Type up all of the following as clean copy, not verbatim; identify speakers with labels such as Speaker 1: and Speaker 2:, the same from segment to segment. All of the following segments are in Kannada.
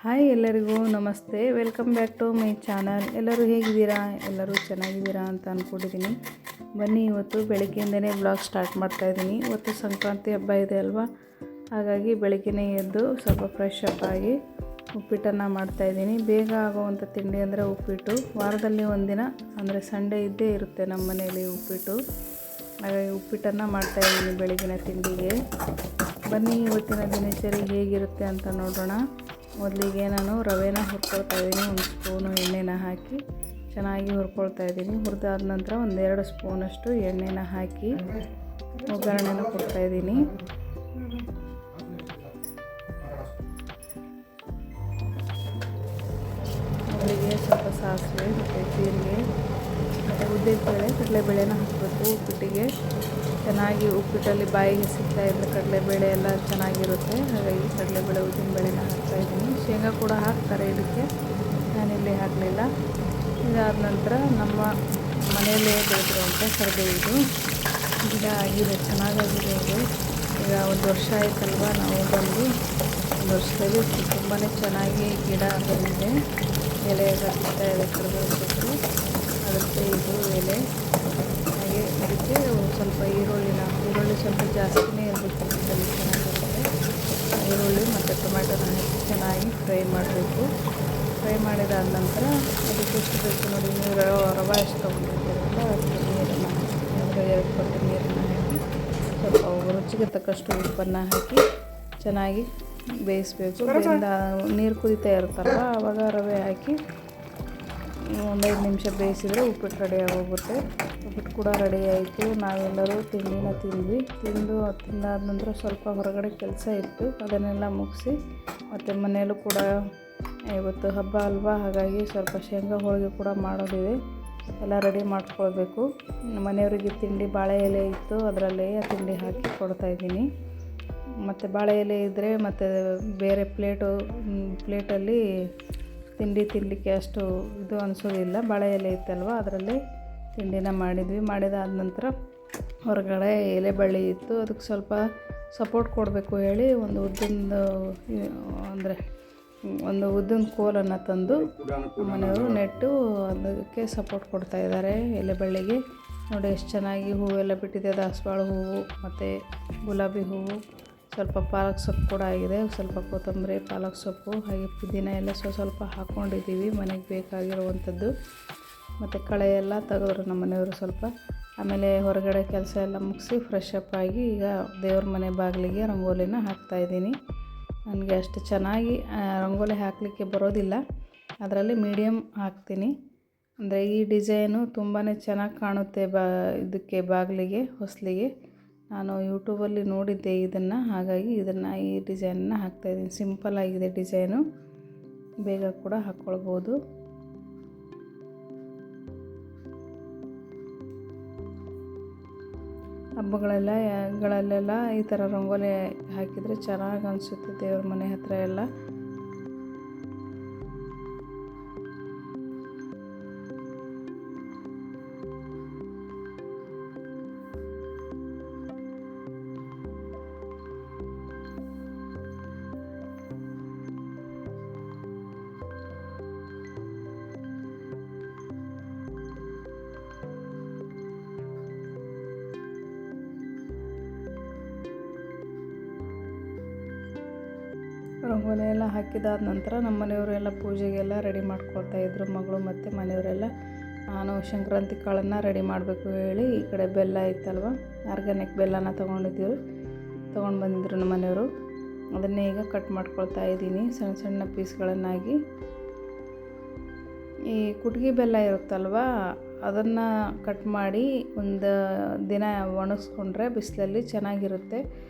Speaker 1: ಹಾಯ್ ಎಲ್ಲರಿಗೂ ನಮಸ್ತೆ, welcome back to my channel. ಎಲ್ಲರೂ ಹೇಗಿದ್ದೀರಾ? ಎಲ್ಲರೂ ಚೆನ್ನಾಗಿದ್ದೀರಾ ಅಂತ ಅಂದ್ಕೊಂಡಿದ್ದೀನಿ. ಬನ್ನಿ, ಇವತ್ತು ಬೆಳಗ್ಗೆಯಿಂದನೇ ಬ್ಲಾಗ್ ಸ್ಟಾರ್ಟ್ ಮಾಡ್ತಾಯಿದ್ದೀನಿ. ಇವತ್ತು ಸಂಕ್ರಾಂತಿ ಹಬ್ಬ ಇದೆ ಅಲ್ವಾ, ಹಾಗಾಗಿ ಬೆಳಗ್ಗೆನೇ ಎದ್ದು ಸ್ವಲ್ಪ ಫ್ರೆಶ್ ಅಪ್ ಆಗಿ ಉಪ್ಪಿಟ್ಟನ್ನು ಮಾಡ್ತಾಯಿದ್ದೀನಿ. ಬೇಗ ಆಗುವಂಥ ತಿಂಡಿ ಅಂದರೆ ಉಪ್ಪಿಟ್ಟು. ವಾರದಲ್ಲಿ ಒಂದಿನ ಅಂದರೆ ಸಂಡೇ ಇದ್ದೇ ಇರುತ್ತೆ ನಮ್ಮ ಮನೆಯಲ್ಲಿ ಉಪ್ಪಿಟ್ಟು. ಹಾಗಾಗಿ ಉಪ್ಪಿಟ್ಟನ್ನು ಮಾಡ್ತಾಯಿದ್ದೀನಿ ಬೆಳಗಿನ ತಿಂಡಿಗೆ. ಬನ್ನಿ, ಇವತ್ತಿನ ದಿನಚರಿ ಹೇಗಿರುತ್ತೆ ಅಂತ ನೋಡೋಣ. ಮೊದಲಿಗೆ ನಾನು ರವೆನ ಹುರ್ಕೊಳ್ತಾ ಇದ್ದೀನಿ. ಒಂದು ಸ್ಪೂನು ಎಣ್ಣೆನ ಹಾಕಿ ಚೆನ್ನಾಗಿ ಹುರ್ಕೊಳ್ತಾ ಇದ್ದೀನಿ. ಹುರಿದಾದ ನಂತರ 1-2 ಸ್ಪೂನಷ್ಟು ಎಣ್ಣೆನ ಹಾಕಿ ಒಗ್ಗರಣೆನ ಕೊಡ್ತಾಯಿದ್ದೀನಿ. ಮೊದಲಿಗೆ ಸ್ವಲ್ಪ ಸಾಸಿವೆ ಮತ್ತು ಜೀರಿಗೆ ಮತ್ತು ಉದ್ದಿನಬೇಳೆ, ಕಡಲೆಬೇಳೆನ ಹಾಕಬೇಕು ಉಪ್ಪಿಟ್ಟಿಗೆ. ಚೆನ್ನಾಗಿ ಉಪ್ಪಿಟ್ಟಲ್ಲಿ ಬಾಯಿಗೆ ಸಿಗ್ತಾ ಇದ್ದರೆ ಕಡಲೆಬೇಳೆ ಎಲ್ಲ ಚೆನ್ನಾಗಿರುತ್ತೆ. ಹಾಗಾಗಿ ಕಡಲೆಬೇಳೆ, ಉದ್ದಿನಬೇಳೆನ ಹಾಕ್ತಾಯಿದ್ದೀನಿ. ಶೇಂಗಾ ಕೂಡ ಹಾಕ್ತಾರೆ ಇದಕ್ಕೆ, ನಾನಿಲ್ಲಿ ಹಾಕಲಿಲ್ಲ. ಇದಾದ ನಂತರ ನಮ್ಮ ಮನೆಯಲ್ಲೇ ಬೆಳೆದಿರುವಂಥ ಕರಿಬೇವು ಗಿಡ ಆಗಿದೆ, ಚೆನ್ನಾಗಾಗಿದೆ ಇದು. ಈಗ 1 ವರ್ಷ ಆಯ್ತಲ್ವ ನಾವು ಬಂದು. 1 ವರ್ಷದಲ್ಲಿ ತುಂಬಾ ಚೆನ್ನಾಗಿ ಗಿಡ ಬಂದಿದೆ. ಎಲೆ ಬರ್ತಾ ಇದೆ ಕರಿಬೇವು ಸೊಪ್ಪು, ಅದಕ್ಕೆ ಇದು ಎಲೆ. ಹಾಗೆ ಅದಕ್ಕೆ ಸ್ವಲ್ಪ ಈರುಳ್ಳಿ ಸ್ವಲ್ಪ ಜಾಸ್ತಿನೇ ಇರಬೇಕು, ಚೆನ್ನಾಗಿರುತ್ತೆ. ಈರುಳ್ಳಿ ಮತ್ತು ಟೊಮ್ಯಾಟೊನ ಹಾಕಿ ಚೆನ್ನಾಗಿ ಫ್ರೈ ಮಾಡಬೇಕು. ಫ್ರೈ ಮಾಡಿದಾದ ನಂತರ ಅದಕ್ಕೆ ಎಷ್ಟು ಬೇಕು ನೋಡಿ, ನೀವು ರವೆ ಎಷ್ಟು ತೊಗೊಂಡಿರ್ತೀರಲ್ಲ ಅಷ್ಟು ನೀರನ್ನು ಹಾಕಿ, 2 ಪಟ್ಟು ನೀರನ್ನು ಹಾಕಿ ಸ್ವಲ್ಪ ರುಚಿಗೆ ತಕ್ಕಷ್ಟು ಉಪ್ಪನ್ನು ಹಾಕಿ ಚೆನ್ನಾಗಿ ಬೇಯಿಸಬೇಕು. ನೀರು ಕುದೀತಾ ಇರುತ್ತಲ್ವ, ಆವಾಗ ರವೆ ಹಾಕಿ 1-5 ನಿಮಿಷ ಬೇಯಿಸಿದರೆ ಉಪ್ಪಿಟ್ಟು ರೆಡಿ ಆಗೋಗುತ್ತೆ. ಉಪ್ಪಿಟ್ಟು ಕೂಡ ರೆಡಿ ಆಯಿತು. ನಾವೆಲ್ಲರೂ ತಿಂಡಿನ ತಿಂದಾದ ನಂತರ ಸ್ವಲ್ಪ ಹೊರಗಡೆ ಕೆಲಸ ಇತ್ತು, ಅದನ್ನೆಲ್ಲ ಮುಗಿಸಿ ಮತ್ತು ಮನೆಯಲ್ಲೂ ಕೂಡ ಇವತ್ತು ಹಬ್ಬ ಅಲ್ವಾ, ಹಾಗಾಗಿ ಸ್ವಲ್ಪ ಶೇಂಗಾ ಹೋಳಿಗೆ ಕೂಡ ಮಾಡೋದಿದೆ, ಎಲ್ಲ ರೆಡಿ ಮಾಡ್ಕೊಳ್ಬೇಕು. ಮನೆಯವರಿಗೆ ತಿಂಡಿ ಬಾಳೆ ಎಲೆ ಇತ್ತು, ಅದರಲ್ಲೇ ತಿಂಡಿ ಹಾಕಿ ಕೊಡ್ತಾಯಿದ್ದೀನಿ. ಮತ್ತು ಬಾಳೆ ಎಲೆ ಇದ್ದರೆ ಮತ್ತು ಬೇರೆ ಪ್ಲೇಟಲ್ಲಿ ತಿಂಡಿ ತಿನ್ನಲಿಕ್ಕೆ ಅಷ್ಟು ಇದು ಅನಿಸೋದಿಲ್ಲ. ಬಾಳೆ ಎಲೆ ಇತ್ತಲ್ವ, ಅದರಲ್ಲೇ ತಿಂಡಿನ ಮಾಡಿದ್ವಿ. ಮಾಡಿದಾದ ನಂತರ ಹೊರಗಡೆ ಎಲೆ ಬಳ್ಳಿ ಇತ್ತು, ಅದಕ್ಕೆ ಸ್ವಲ್ಪ ಸಪೋರ್ಟ್ ಕೊಡಬೇಕು ಹೇಳಿ ಒಂದು ಉದ್ದಿನ ಕೋಲನ್ನು ತಂದು ಮನೆಯವರು ನೆಟ್ಟು ಅದಕ್ಕೆ ಸಪೋರ್ಟ್ ಕೊಡ್ತಾ ಇದ್ದಾರೆ ಎಲೆ ಬಳ್ಳಿಗೆ. ನೋಡಿ ಎಷ್ಟು ಚೆನ್ನಾಗಿ ಹೂವೆಲ್ಲ ಬಿಟ್ಟಿದೆ. ದಾಸವಾಳ ಹೂವು ಮತ್ತು ಗುಲಾಬಿ ಹೂವು, ಸ್ವಲ್ಪ ಪಾಲಕ್ ಸೊಪ್ಪು ಕೂಡ ಆಗಿದೆ, ಸ್ವಲ್ಪ ಕೊತ್ತಂಬರಿ, ಪಾಲಕ್ ಸೊಪ್ಪು ಹಾಗೆ ಪುದೀನ ಎಲ್ಲ ಸ್ವಲ್ಪ ಹಾಕ್ಕೊಂಡಿದ್ದೀವಿ ಮನೆಗೆ ಬೇಕಾಗಿರುವಂಥದ್ದು. ಮತ್ತು ಕಳೆ ಎಲ್ಲ ತೆಗೆದ್ರು ನಮ್ಮ ಮನೆಯವರು ಸ್ವಲ್ಪ. ಆಮೇಲೆ ಹೊರಗಡೆ ಕೆಲಸ ಎಲ್ಲ ಮುಗಿಸಿ ಫ್ರೆಶ್ ಅಪ್ ಆಗಿ ಈಗ ದೇವ್ರ ಮನೆ ಬಾಗಿಲಿಗೆ ರಂಗೋಲಿನ ಹಾಕ್ತಾಯಿದ್ದೀನಿ. ನನಗೆ ಅಷ್ಟು ಚೆನ್ನಾಗಿ ರಂಗೋಲಿ ಹಾಕಲಿಕ್ಕೆ ಬರೋದಿಲ್ಲ, ಅದರಲ್ಲಿ ಮೀಡಿಯಮ್ ಹಾಕ್ತೀನಿ. ಅಂದರೆ ಈ ಡಿಸೈನು ತುಂಬಾ ಚೆನ್ನಾಗಿ ಕಾಣುತ್ತೆ ಇದಕ್ಕೆ ಬಾಗಿಲಿಗೆ, ಹೊಸಲಿಗೆ. ನಾನು ಯೂಟ್ಯೂಬಲ್ಲಿ ನೋಡಿದ್ದೆ ಇದನ್ನು, ಹಾಗಾಗಿ ಈ ಡಿಸೈನನ್ನು ಹಾಕ್ತಾಯಿದ್ದೀನಿ. ಸಿಂಪಲ್ ಆಗಿದೆ ಡಿಸೈನು, ಬೇಗ ಕೂಡ ಹಾಕ್ಕೊಳ್ಬೋದು. ಹಬ್ಬಗಳಲ್ಲೆಲ್ಲ ಈ ಥರ ರಂಗೋಲಿ ಹಾಕಿದರೆ ಚೆನ್ನಾಗಿ ಅನಿಸುತ್ತೆ ದೇವ್ರ ಮನೆ ಹತ್ತಿರ ಎಲ್ಲ. ರಂಗೋಲಿ ಎಲ್ಲ ಹಾಕಿದಾದ ನಂತರ ನಮ್ಮ ಮನೆಯವರೆಲ್ಲ ಪೂಜೆಗೆಲ್ಲ ರೆಡಿ ಮಾಡ್ಕೊಳ್ತಾಯಿದ್ರು, ಮಗಳು ಮತ್ತು ಮನೆಯವರೆಲ್ಲ. ನಾನು ಸಂಕ್ರಾಂತಿ ಕಾಳನ್ನು ರೆಡಿ ಮಾಡಬೇಕು ಹೇಳಿ ಈ ಕಡೆ ಬೆಲ್ಲ ಇತ್ತಲ್ವ, ಆರ್ಗ್ಯಾನಿಕ್ ಬೆಲ್ಲನ ತೊಗೊಂಡು ಬಂದಿದ್ರು ನಮ್ಮ ಮನೆಯವರು. ಅದನ್ನೇ ಈಗ ಕಟ್ ಮಾಡ್ಕೊಳ್ತಾ ಇದ್ದೀನಿ ಸಣ್ಣ ಸಣ್ಣ ಪೀಸ್ಗಳನ್ನಾಗಿ. ಈ ಕುಟ್ಗಿ ಬೆಲ್ಲ ಇರುತ್ತಲ್ವ, ಅದನ್ನು ಕಟ್ ಮಾಡಿ ಒಂದು ದಿನ ಒಣಗಿಸ್ಕೊಂಡ್ರೆ ಬಿಸಿಲಲ್ಲಿ ಚೆನ್ನಾಗಿರುತ್ತೆ.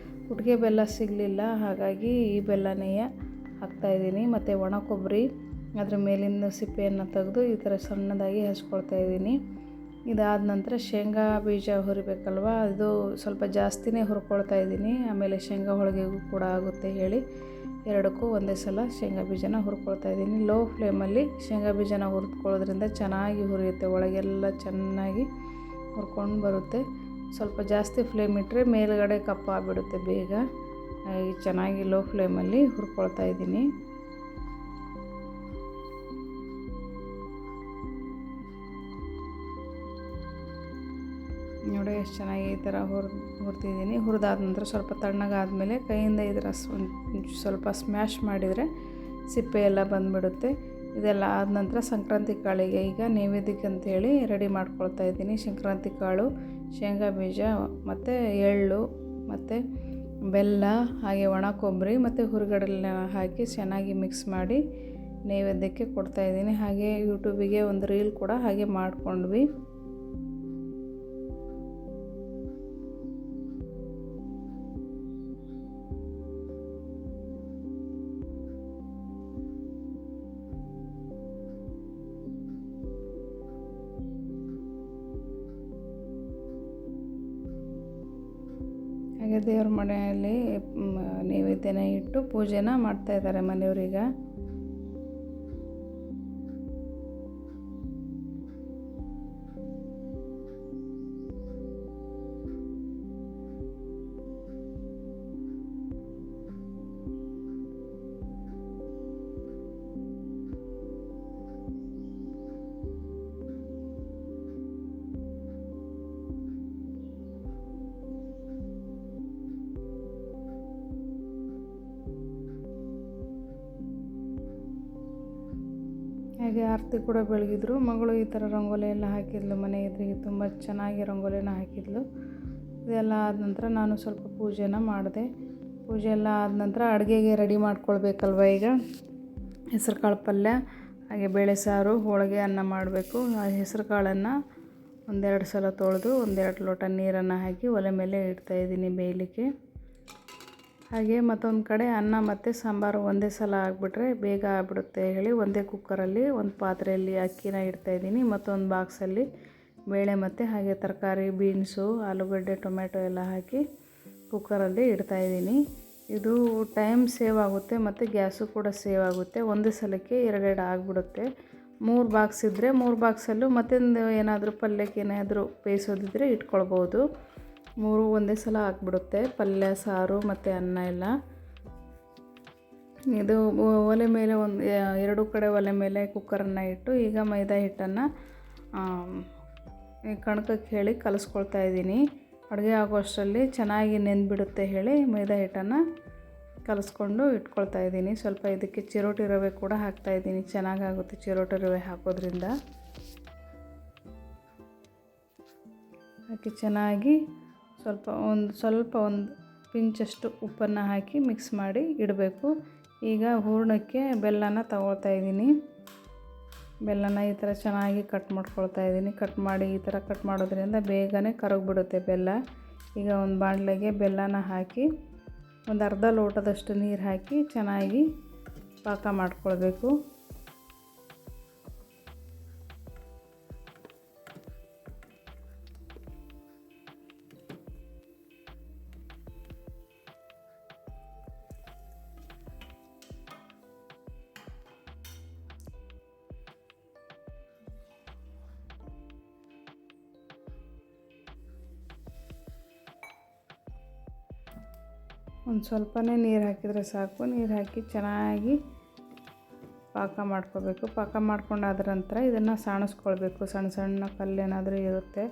Speaker 1: ಕುಟ್ಗೆ ಬೆಲ್ಲ ಸಿಗಲಿಲ್ಲ, ಹಾಗಾಗಿ ಈ ಬೆಲ್ಲನೇ ಹಾಕ್ತಾಯಿದ್ದೀನಿ. ಮತ್ತು ಒಣ ಕೊಬ್ಬರಿ, ಅದರ ಮೇಲಿಂದ ಸಿಪ್ಪೆಯನ್ನು ತೆಗೆದು ಈ ಥರ ಸಣ್ಣದಾಗಿ ಹಚ್ಕೊಳ್ತಾಯಿದ್ದೀನಿ. ಇದಾದ ನಂತರ ಶೇಂಗಾ ಬೀಜ ಹುರಿಬೇಕಲ್ವ, ಅದು ಸ್ವಲ್ಪ ಜಾಸ್ತಿನೇ ಹುರ್ಕೊಳ್ತಾಯಿದ್ದೀನಿ. ಆಮೇಲೆ ಶೇಂಗಾ ಹೋಳಿಗೆಗೂ ಕೂಡ ಆಗುತ್ತೆ ಹೇಳಿ 2ಕ್ಕೂ ಒಂದೇ ಸಲ ಶೇಂಗಾ ಬೀಜನ ಹುರ್ಕೊಳ್ತಾಯಿದ್ದೀನಿ. ಲೋ ಫ್ಲೇಮಲ್ಲಿ ಶೇಂಗಾ ಬೀಜನ ಹುರಿದ್ಕೊಳ್ಳೋದ್ರಿಂದ ಚೆನ್ನಾಗಿ ಹುರಿಯುತ್ತೆ, ಒಳಗೆಲ್ಲ ಚೆನ್ನಾಗಿ ಹುರ್ಕೊಂಡು ಬರುತ್ತೆ. ಸ್ವಲ್ಪ ಜಾಸ್ತಿ ಫ್ಲೇಮ್ ಇಟ್ಟರೆ ಮೇಲುಗಡೆ ಕಪ್ಪಾಗಿಬಿಡುತ್ತೆ ಬೇಗ. ಚೆನ್ನಾಗಿ ಲೋ ಫ್ಲೇಮಲ್ಲಿ ಹುರ್ಕೊಳ್ತಾ ಇದ್ದೀನಿ. ನೋಡಿ ಎಷ್ಟು ಚೆನ್ನಾಗಿ ಈ ಥರ ಹುರಿದಿದ್ದೀನಿ. ಹುರಿದಾದ ನಂತರ ಸ್ವಲ್ಪ ತಣ್ಣಗಾದಮೇಲೆ ಕೈಯಿಂದ ಇದರ ಸ್ವಲ್ಪ ಸ್ಮ್ಯಾಶ್ ಮಾಡಿದರೆ ಸಿಪ್ಪೆ ಎಲ್ಲ ಬಂದುಬಿಡುತ್ತೆ. ಇದೆಲ್ಲ ಆದ ನಂತರ ಸಂಕ್ರಾಂತಿ ಕಾಳಿಗೆ ಈಗ ನೈವೇದ್ಯಕ್ಕೆ ಅಂತೇಳಿ ರೆಡಿ ಮಾಡ್ಕೊಳ್ತಾ ಇದ್ದೀನಿ. ಸಂಕ್ರಾಂತಿ ಕಾಳು, ಶೇಂಗಾ ಬೀಜ ಮತ್ತು ಎಳ್ಳು ಮತ್ತು ಬೆಲ್ಲ, ಹಾಗೆ ಒಣ ಕೊಬ್ಬರಿ ಮತ್ತು ಹುರಿಗಡಲೆ ಹಾಕಿ ಚೆನ್ನಾಗಿ ಮಿಕ್ಸ್ ಮಾಡಿ ನೈವೇದ್ಯಕ್ಕೆ ಕೊಡ್ತಾಯಿದ್ದೀನಿ. ಹಾಗೆ ಯೂಟ್ಯೂಬಿಗೆ ಒಂದು ರೀಲ್ ಕೂಡ ಹಾಗೆ ಮಾಡಿಕೊಂಡ್ವಿ. ಹಾಗೆ ದೇವ್ರ ಮನೆಯಲ್ಲಿ ನೈವೇದ್ಯನ ಇಟ್ಟು ಪೂಜೆನ ಮಾಡ್ತಾಯಿದ್ದಾರೆ ಮನೆಯವ್ರೀಗ. ಹಾಗೆ ಆರತಿ ಕೂಡ ಬೆಳಗಿದ್ರು. ಮಗಳು ಈ ಥರ ರಂಗೋಲಿ ಎಲ್ಲ ಹಾಕಿದ್ಲು, ಮನೆ ಎದುರಿಗೆ ತುಂಬ ಚೆನ್ನಾಗಿ ರಂಗೋಲಿನ ಹಾಕಿದ್ಲು. ಇದೆಲ್ಲ ಆದ ನಂತರ ನಾನು ಸ್ವಲ್ಪ ಪೂಜೆನ ಮಾಡಿದೆ. ಪೂಜೆ ಎಲ್ಲ ಆದ ನಂತರ ಅಡುಗೆಗೆ ರೆಡಿ ಮಾಡ್ಕೊಳ್ಬೇಕಲ್ವ. ಈಗ ಹೆಸರು ಕಾಳು ಪಲ್ಯ, ಹಾಗೆ ಬೇಳೆ ಸಾರು, ಹೋಳಿಗೆ, ಅನ್ನ ಮಾಡಬೇಕು. ಆ ಹೆಸರು ಕಾಳನ್ನು ಒಂದೆರಡು ಸಲ ತೊಳೆದು ಒಂದೆರಡು ಲೋಟ ನೀರನ್ನು ಹಾಕಿ ಒಲೆ ಮೇಲೆ ಇಡ್ತಾಯಿದ್ದೀನಿ ಬೇಯಲಿಕ್ಕೆ. ಹಾಗೆ ಮತ್ತೊಂದು ಕಡೆ ಅನ್ನ ಮತ್ತು ಸಾಂಬಾರು ಒಂದೇ ಸಲ ಆಗಿಬಿಟ್ರೆ ಬೇಗ ಆಗಿಬಿಡುತ್ತೆ ಹೇಳಿ ಒಂದೇ ಕುಕ್ಕರಲ್ಲಿ ಒಂದು ಪಾತ್ರೆಯಲ್ಲಿ ಅಕ್ಕಿನ ಇಡ್ತಾಯಿದ್ದೀನಿ. ಮತ್ತೊಂದು ಬಾಕ್ಸಲ್ಲಿ ಬೇಳೆ ಮತ್ತು ಹಾಗೆ ತರಕಾರಿ, ಬೀನ್ಸು, ಆಲೂಗಡ್ಡೆ, ಟೊಮೆಟೊ ಎಲ್ಲ ಹಾಕಿ ಕುಕ್ಕರಲ್ಲಿ ಇಡ್ತಾಯಿದ್ದೀನಿ. ಇದು ಟೈಮ್ ಸೇವ್ ಆಗುತ್ತೆ ಮತ್ತು ಗ್ಯಾಸು ಕೂಡ ಸೇವ್ ಆಗುತ್ತೆ. ಒಂದೇ ಸಲಕ್ಕೆ ಎರಡೆರಡು ಆಗಿಬಿಡುತ್ತೆ. 3 ಬಾಕ್ಸ್ ಇದ್ದರೆ 3 ಬಾಕ್ಸಲ್ಲೂ ಮತ್ತೊಂದು ಏನಾದರೂ ಪಲ್ಯಕ್ಕೆ ಏನಾದರೂ ಬೇಯಿಸೋದಿದ್ರೆ ಇಟ್ಕೊಳ್ಬೋದು. 3 ಒಂದೇ ಸಲ ಹಾಕ್ಬಿಡುತ್ತೆ, ಪಲ್ಯ, ಸಾರು ಮತ್ತು ಅನ್ನ ಎಲ್ಲ. ಇದು ಒಲೆ ಮೇಲೆ ಎರಡು ಕಡೆ ಒಲೆ ಮೇಲೆ ಕುಕ್ಕರನ್ನು ಇಟ್ಟು ಈಗ ಮೈದಾ ಹಿಟ್ಟನ್ನು ಕಣಕಕ್ಕೆ ಹೇಳಿ ಕಲಿಸ್ಕೊಳ್ತಾ ಇದ್ದೀನಿ. ಅಡುಗೆ ಆಗೋಷ್ಟರಲ್ಲಿ ಚೆನ್ನಾಗಿ ನೆಂದುಬಿಡುತ್ತೆ ಹೇಳಿ ಮೈದಾ ಹಿಟ್ಟನ್ನು ಕಲಿಸ್ಕೊಂಡು ಇಟ್ಕೊಳ್ತಾ ಇದ್ದೀನಿ. ಸ್ವಲ್ಪ ಇದಕ್ಕೆ ಚಿರೋಟಿ ರವೆ ಕೂಡ ಹಾಕ್ತಾಯಿದ್ದೀನಿ, ಚೆನ್ನಾಗಾಗುತ್ತೆ ಚಿರೋಟಿ ರವೆ ಹಾಕೋದ್ರಿಂದ. ಹಾಕಿ ಚೆನ್ನಾಗಿ ಸ್ವಲ್ಪ ಒಂದು ಪಿಂಚಷ್ಟು ಉಪ್ಪನ್ನು ಹಾಕಿ ಮಿಕ್ಸ್ ಮಾಡಿ ಇಡಬೇಕು. ಈಗ ಹೂರಣಕ್ಕೆ ಬೆಲ್ಲನ ತಗೊಳ್ತಾ ಇದ್ದೀನಿ. ಬೆಲ್ಲನ ಈ ಥರ ಚೆನ್ನಾಗಿ ಕಟ್ ಮಾಡ್ಕೊಳ್ತಾ ಇದ್ದೀನಿ. ಈ ಥರ ಕಟ್ ಮಾಡೋದ್ರಿಂದ ಬೇಗನೆ ಕರಗಿಬಿಡುತ್ತೆ ಬೆಲ್ಲ. ಈಗ ಒಂದು ಬಾಣಲೆಗೆ ಬೆಲ್ಲನ ಹಾಕಿ ಒಂದು ಅರ್ಧ ಲೋಟದಷ್ಟು ನೀರು ಹಾಕಿ ಚೆನ್ನಾಗಿ ಪಾಕ ಮಾಡ್ಕೊಳ್ಬೇಕು. ಒಂದು ಸ್ವಲ್ಪನೇ ನೀರು ಹಾಕಿದರೆ ಸಾಕು. ನೀರು ಹಾಕಿ ಚೆನ್ನಾಗಿ ಪಾಕ ಮಾಡ್ಕೋಬೇಕು. ಪಾಕ ಮಾಡ್ಕೊಂಡಾದ ನಂತರ ಇದನ್ನು ಸಾಣಿಸ್ಕೊಳ್ಬೇಕು. ಸಣ್ಣ ಸಣ್ಣ ಕಲ್ಲೇನಾದರೂ ಇರುತ್ತೆ,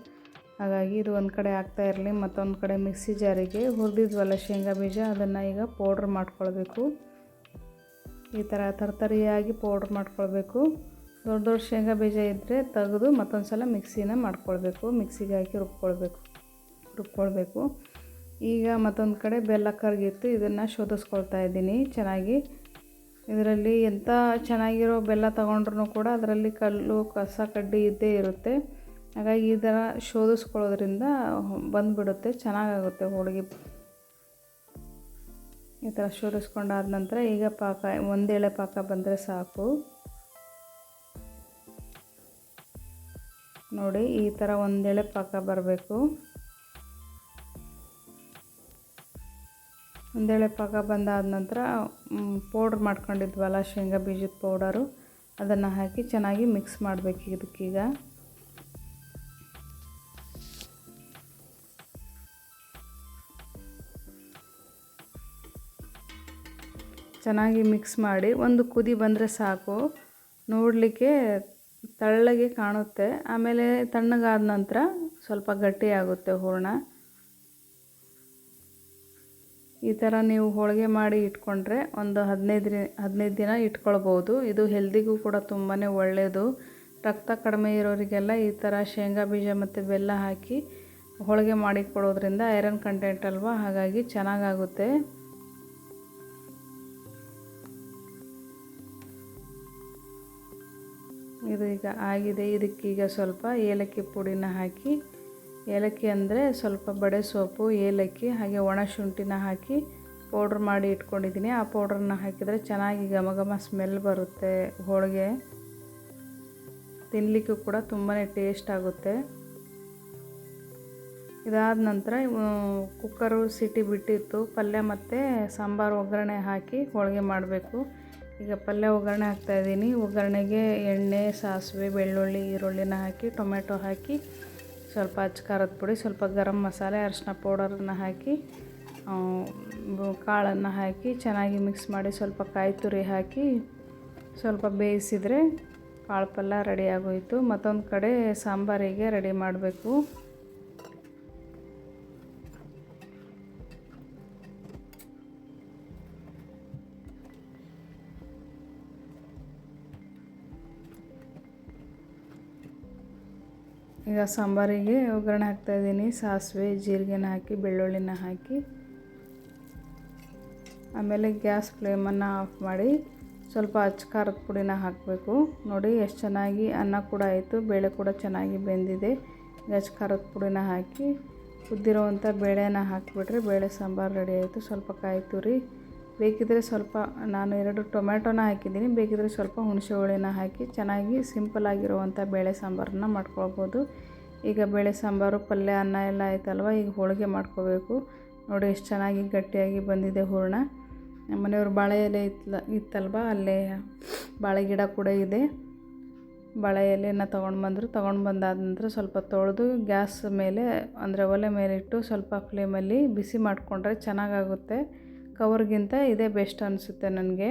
Speaker 1: ಹಾಗಾಗಿ ಇದು ಒಂದು ಕಡೆ ಆಗ್ತಾ ಇರಲಿ. ಮತ್ತೊಂದು ಕಡೆ ಮಿಕ್ಸಿ ಜಾರಿಗೆ ಹುರಿದಿದ್ವಲ್ಲ ಶೇಂಗಾ ಬೀಜ, ಅದನ್ನು ಈಗ ಪೌಡ್ರ್ ಮಾಡ್ಕೊಳ್ಬೇಕು. ಈ ಥರ ತರ್ತರಿಯಾಗಿ ಪೌಡ್ರ್ ಮಾಡ್ಕೊಳ್ಬೇಕು. ದೊಡ್ಡ ದೊಡ್ಡ ಶೇಂಗಾ ಬೀಜ ಇದ್ದರೆ ತೆಗೆದು ಮತ್ತೊಂದು ಸಲ ಮಿಕ್ಸಿನ ಮಾಡ್ಕೊಳ್ಬೇಕು. ಮಿಕ್ಸಿಗೆ ಹಾಕಿ ರುಬ್ಕೊಳ್ಬೇಕು. ಈಗ ಮತ್ತೊಂದು ಕಡೆ ಬೆಲ್ಲ ಕರಗಿತ್ತು, ಇದನ್ನು ಶೋಧಿಸ್ಕೊಳ್ತಾ ಇದ್ದೀನಿ ಚೆನ್ನಾಗಿ. ಇದರಲ್ಲಿ ಎಂಥ ಚೆನ್ನಾಗಿರೋ ಬೆಲ್ಲ ತೊಗೊಂಡ್ರೂ ಕೂಡ ಅದರಲ್ಲಿ ಕಲ್ಲು, ಕಸ, ಕಡ್ಡಿ ಇದ್ದೇ ಇರುತ್ತೆ. ಹಾಗಾಗಿ ಈ ಥರ ಶೋಧಿಸ್ಕೊಳ್ಳೋದ್ರಿಂದ ಬಂದುಬಿಡುತ್ತೆ, ಚೆನ್ನಾಗಾಗುತ್ತೆ ಹೋಳಿಗೆ. ಈ ಥರ ಶೋಧಿಸ್ಕೊಂಡಾದ ನಂತರ ಈಗ ಪಾಕ ಒಂದೇಳೆ ಪಾಕ ಬಂದರೆ ಸಾಕು. ನೋಡಿ ಈ ಥರ ಒಂದೇಳೆ ಪಾಕ ಬರಬೇಕು. ಒಂದೇಳೆ ಪಾಕ ಬಂದಾದ ನಂತರ ಪೌಡ್ರ್ ಮಾಡ್ಕೊಂಡಿದ್ವಲ್ಲ ಶೇಂಗಾ ಬೀಜದ ಪೌಡರು, ಅದನ್ನು ಹಾಕಿ ಚೆನ್ನಾಗಿ ಮಿಕ್ಸ್ ಮಾಡಬೇಕು. ಇದಕ್ಕೀಗ ಚೆನ್ನಾಗಿ ಮಿಕ್ಸ್ ಮಾಡಿ ಒಂದು ಕುದಿ ಬಂದರೆ ಸಾಕು. ನೋಡಲಿಕ್ಕೆ ತೆಳ್ಳಗೆ ಕಾಣುತ್ತೆ. ಆಮೇಲೆ ತಣ್ಣಗಾದ ನಂತರ ಸ್ವಲ್ಪ ಗಟ್ಟಿಯಾಗುತ್ತೆ ಹೂರಣ. ಈ ಥರ ನೀವು ಹೋಳಿಗೆ ಮಾಡಿ ಇಟ್ಕೊಂಡ್ರೆ ಒಂದು 15 ದಿನ ಇಟ್ಕೊಳ್ಬೋದು. ಇದು ಹೆಲ್ದಿಗೂ ಕೂಡ ತುಂಬಾ ಒಳ್ಳೆಯದು. ರಕ್ತ ಕಡಿಮೆ ಇರೋರಿಗೆಲ್ಲ ಈ ಥರ ಶೇಂಗಾ ಬೀಜ ಮತ್ತು ಬೆಲ್ಲ ಹಾಕಿ ಹೋಳಿಗೆ ಮಾಡಿ ಕೊಡೋದ್ರಿಂದ ಐರನ್ ಕಂಟೆಂಟ್ ಅಲ್ವಾ, ಹಾಗಾಗಿ ಚೆನ್ನಾಗಾಗುತ್ತೆ. ಇದು ಈಗ ಆಗಿದೆ. ಇದಕ್ಕೀಗ ಸ್ವಲ್ಪ ಏಲಕ್ಕಿ ಪುಡಿನ ಹಾಕಿ, ಏಲಕ್ಕಿ ಅಂದರೆ ಸ್ವಲ್ಪ ಬಡೆ ಸೋಪು, ಏಲಕ್ಕಿ ಹಾಗೆ ಒಣ ಶುಂಠಿನ ಹಾಕಿ ಪೌಡ್ರ್ ಮಾಡಿ ಇಟ್ಕೊಂಡಿದ್ದೀನಿ. ಆ ಪೌಡ್ರನ್ನ ಹಾಕಿದರೆ ಚೆನ್ನಾಗಿ ಘಮ ಘಮ ಸ್ಮೆಲ್ ಬರುತ್ತೆ. ಹೋಳಿಗೆ ತಿನ್ನಲಿಕ್ಕೂ ಕೂಡ ತುಂಬಾ ಟೇಸ್ಟ್ ಆಗುತ್ತೆ. ಇದಾದ ನಂತರ ಕುಕ್ಕರು ಸಿಟಿ ಬಿಟ್ಟಿತ್ತು. ಪಲ್ಯ ಮತ್ತು ಸಾಂಬಾರು ಒಗ್ಗರಣೆ ಹಾಕಿ ಹೋಳಿಗೆ ಮಾಡಬೇಕು. ಈಗ ಪಲ್ಯ ಒಗ್ಗರಣೆ ಹಾಕ್ತಾಯಿದ್ದೀನಿ. ಒಗ್ಗರಣೆಗೆ ಎಣ್ಣೆ, ಸಾಸಿವೆ, ಬೆಳ್ಳುಳ್ಳಿ, ಈರುಳ್ಳಿನ ಹಾಕಿ ಟೊಮೆಟೊ ಹಾಕಿ ಸ್ವಲ್ಪ ಖಾರದ ಪುಡಿ, ಸ್ವಲ್ಪ ಗರಂ ಮಸಾಲೆ, ಅರಿಶಿನ ಪೌಡರನ್ನು ಹಾಕಿ ಕಾಳನ್ನು ಹಾಕಿ ಚೆನ್ನಾಗಿ ಮಿಕ್ಸ್ ಮಾಡಿ ಸ್ವಲ್ಪ ಕಾಯಿ ತುರಿ ಹಾಕಿ ಸ್ವಲ್ಪ ಬೇಯಿಸಿದರೆ ಕಾಳು ಪಲ್ಯ ರೆಡಿ ಆಗೋಯಿತು. ಮತ್ತೊಂದು ಕಡೆ ಸಾಂಬಾರಿಗೆ ರೆಡಿ ಮಾಡಬೇಕು. ಈಗ ಸಾಂಬಾರಿಗೆ ಒಗ್ಗರಣೆ ಹಾಕ್ತಾಯಿದ್ದೀನಿ. ಸಾಸಿವೆ, ಜೀರಿಗೆನ ಹಾಕಿ ಬೆಳ್ಳುಳ್ಳಿನ ಹಾಕಿ ಆಮೇಲೆ ಗ್ಯಾಸ್ ಫ್ಲೇಮನ್ನು ಆಫ್ ಮಾಡಿ ಸ್ವಲ್ಪ ಖಾರದ ಪುಡಿನ ಹಾಕಬೇಕು. ನೋಡಿ ಎಷ್ಟು ಚೆನ್ನಾಗಿ ಅನ್ನ ಕೂಡ ಆಯಿತು, ಬೇಳೆ ಕೂಡ ಚೆನ್ನಾಗಿ ಬೆಂದಿದೆ. ಖಾರದ ಪುಡಿನ ಹಾಕಿ ಕುದ್ದಿರೋವಂಥ ಬೇಳೆನ ಹಾಕಿಬಿಟ್ರೆ ಬೇಳೆ ಸಾಂಬಾರು ರೆಡಿ ಆಯಿತು. ಸ್ವಲ್ಪ ಕಾಯಿ ತುರಿ, ಬೇಕಿದ್ದರೆ ಸ್ವಲ್ಪ ನಾನು 2 ಟೊಮೆಟೊನ ಹಾಕಿದ್ದೀನಿ, ಬೇಕಿದ್ದರೆ ಸ್ವಲ್ಪ ಹುಣಸೆ ಹುಳಿನ ಹಾಕಿ ಚೆನ್ನಾಗಿ ಸಿಂಪಲ್ಲಾಗಿರುವಂಥ ಬೇಳೆ ಸಾಂಬಾರನ್ನ ಮಾಡ್ಕೊಳ್ಬೋದು. ಈಗ ಬೇಳೆ ಸಾಂಬಾರು, ಪಲ್ಯ, ಅನ್ನ ಎಲ್ಲ ಆಯ್ತಲ್ವ. ಈಗ ಹೋಳಿಗೆ ಮಾಡ್ಕೋಬೇಕು. ನೋಡಿ ಎಷ್ಟು ಚೆನ್ನಾಗಿ ಗಟ್ಟಿಯಾಗಿ ಬಂದಿದೆ ಹೂರಣ. ನಮ್ಮ ಮನೆಯವ್ರು ಬಾಳೆ ಎಲೆ ಇತ್ತಲ್ವ, ಅಲ್ಲೇ ಬಾಳೆ ಗಿಡ ಕೂಡ ಇದೆ. ಬಾಳೆ ಎಲೆನ ತೊಗೊಂಡು ಬಂದಾದ ನಂತರ ಸ್ವಲ್ಪ ತೊಳೆದು ಗ್ಯಾಸ್ ಮೇಲೆ ಅಂದರೆ ಒಲೆ ಮೇಲಿಟ್ಟು ಸ್ವಲ್ಪ ಫ್ಲೇಮಲ್ಲಿ ಬಿಸಿ ಮಾಡಿಕೊಂಡ್ರೆ ಚೆನ್ನಾಗಾಗುತ್ತೆ. ಕವರ್ಗಿಂತ ಇದೇ ಬೆಸ್ಟ್ ಅನಿಸುತ್ತೆ ನನಗೆ.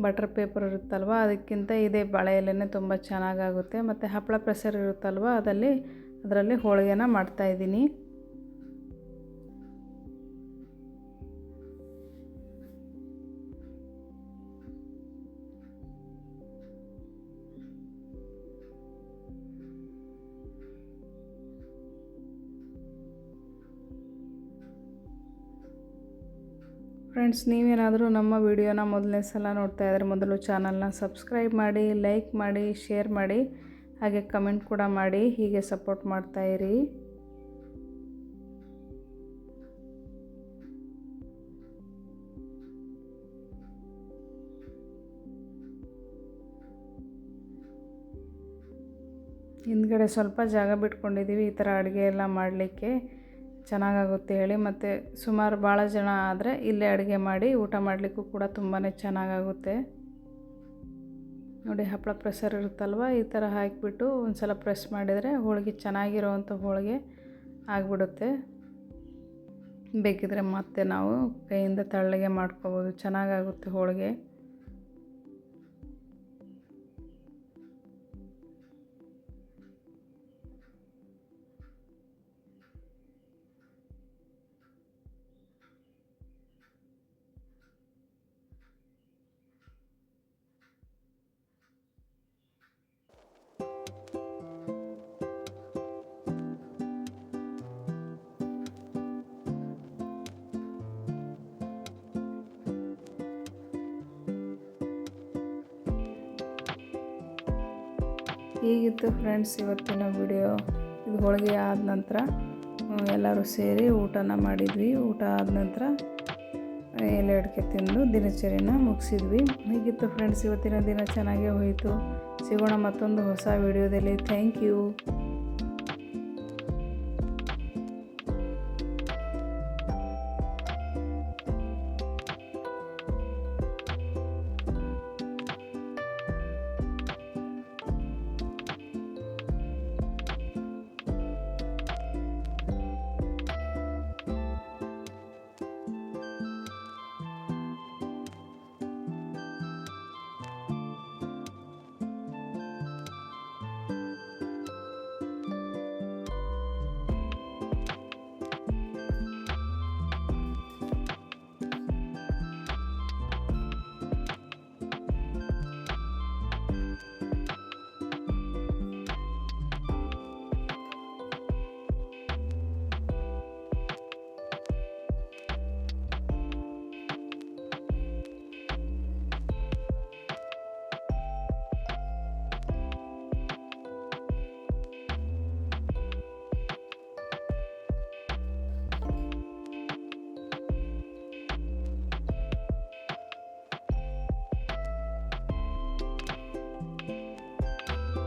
Speaker 1: ಬಟರ್ ಪೇಪರ್ ಇರುತ್ತಲ್ವ, ಅದಕ್ಕಿಂತ ಇದೇ ಬಾಳೆ ಎಲೆನೇ ತುಂಬ ಚೆನ್ನಾಗಾಗುತ್ತೆ. ಮತ್ತು ಹಪ್ಪಳ ಪ್ರೆಸರ್ ಇರುತ್ತಲ್ವ, ಅದರಲ್ಲಿ ಹೋಳಿಗೆನ ಮಾಡ್ತಾಯಿದ್ದೀನಿ. ಫ್ರೆಂಡ್ಸ್, ನೀವೇನಾದರೂ ನಮ್ಮ ವಿಡಿಯೋನ ಮೊದಲನೇ ಸಲ ನೋಡ್ತಾ ಇದ್ದರೆ ಮೊದಲು ಚಾನಲ್ನ ಸಬ್ಸ್ಕ್ರೈಬ್ ಮಾಡಿ, ಲೈಕ್ ಮಾಡಿ, ಶೇರ್ ಮಾಡಿ, ಹಾಗೆ ಕಮೆಂಟ್ ಕೂಡ ಮಾಡಿ. ಹೀಗೆ ಸಪೋರ್ಟ್ ಮಾಡ್ತಾಯಿರಿ. ಹಿಂದ್ಗಡೆ ಸ್ವಲ್ಪ ಜಾಗ ಬಿಟ್ಕೊಂಡಿದ್ದೀವಿ ಈ ಥರ ಅಡುಗೆ ಎಲ್ಲ ಮಾಡಲಿಕ್ಕೆ ಚೆನ್ನಾಗಾಗುತ್ತೆ ಹೇಳಿ. ಮತ್ತು ಸುಮಾರು ಭಾಳ ಜನ ಆದರೆ ಇಲ್ಲೇ ಅಡುಗೆ ಮಾಡಿ ಊಟ ಮಾಡಲಿಕ್ಕೂ ಕೂಡ ತುಂಬಾ ಚೆನ್ನಾಗಾಗುತ್ತೆ. ನೋಡಿ, ಹಪ್ಪಳ ಪ್ರೆಸರ್ ಇರುತ್ತಲ್ವ, ಈ ಥರ ಹಾಕಿಬಿಟ್ಟು ಒಂದು ಸಲ ಪ್ರೆಸ್ ಮಾಡಿದರೆ ಹೋಳಿಗೆ ಚೆನ್ನಾಗಿರೋವಂಥ ಹೋಳಿಗೆ ಆಗಿಬಿಡುತ್ತೆ. ಬೇಕಿದ್ರೆ ಮತ್ತೆ ನಾವು ಕೈಯಿಂದ ತಳ್ಳಗೆ ಮಾಡ್ಕೋಬೋದು, ಚೆನ್ನಾಗಾಗುತ್ತೆ ಹೋಳಿಗೆ. ಹೀಗಿತ್ತು ಫ್ರೆಂಡ್ಸ್ ಇವತ್ತಿನ ವಿಡಿಯೋ. ಇದು ಹೋಳಿಗೆ ಆದ ನಂತರ ಎಲ್ಲರೂ ಸೇರಿ ಊಟನ ಮಾಡಿದ್ವಿ. ಊಟ ಆದ ನಂತರ ಎಲೆ ಅಡಿಕೆ ತಿಂದು ದಿನಚರಿನ ಮುಗಿಸಿದ್ವಿ. ಹೀಗಿತ್ತು ಫ್ರೆಂಡ್ಸ್ ಇವತ್ತಿನ ದಿನ, ಚೆನ್ನಾಗೇ ಹೋಯಿತು. ಸಿಗೋಣ ಮತ್ತೊಂದು ಹೊಸ ವಿಡಿಯೋದಲ್ಲಿ. Thank you.